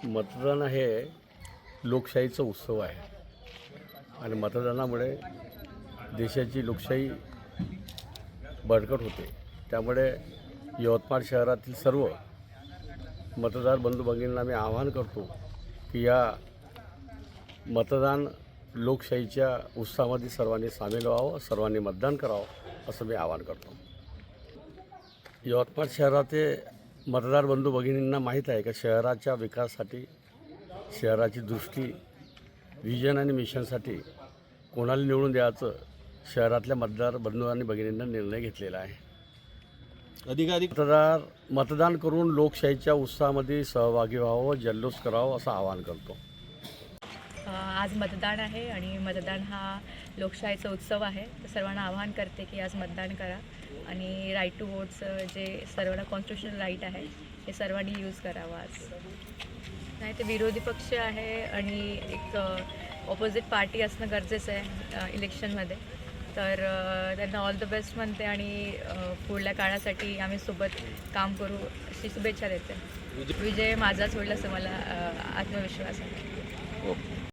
मतदान हे लोकशाहीचा उत्सव आहे आणि मतदानामुळे देशाची लोकशाही बळकट होते. त्यामुळे यवतमाळ शहरातील सर्व मतदार बंधू भगिनींना मी आवाहन करतो की या मतदान लोकशाहीच्या उत्सवामध्ये सर्वांनी सामील व्हावं, सर्वांनी मतदान करावं असं मी आवाहन करतो. यवतमाळ शहराचे मतदार बंधू भगिनींना माहीत आहे का शहराच्या विकासासाठी, शहराची दृष्टी, व्हिजन आणि मिशनसाठी कोणाला निवडून द्यायचं शहरातल्या मतदार बंधू आणि भगिनींना निर्णय घेतलेला आहे. अधिकाधिक मतदान करून लोकशाहीच्या उत्सवामध्ये सहभागी व्हावं, जल्लोष करावं असं आवाहन करतो. आज मतदान आहे आणि मतदान हा लोकशाहीचा उत्सव आहे. तर सर्वांना आवाहन करते की आज मतदान करा आणि राईट टू वोट्स जे सर्वांना कॉन्स्टिट्युशनल राईट आहे हे सर्वांनी यूज करावं. आज नाही ते विरोधी पक्ष आहे आणि एक ऑपोजिट पार्टी असणं गरजेचं आहे इलेक्शनमध्ये. तर त्यांना ऑल द बेस्ट म्हणते आणि पुढल्या काळासाठी आम्ही सोबत काम करू अशी शुभेच्छा देते. विजय माझाच होईल असं मला आत्मविश्वास आहे.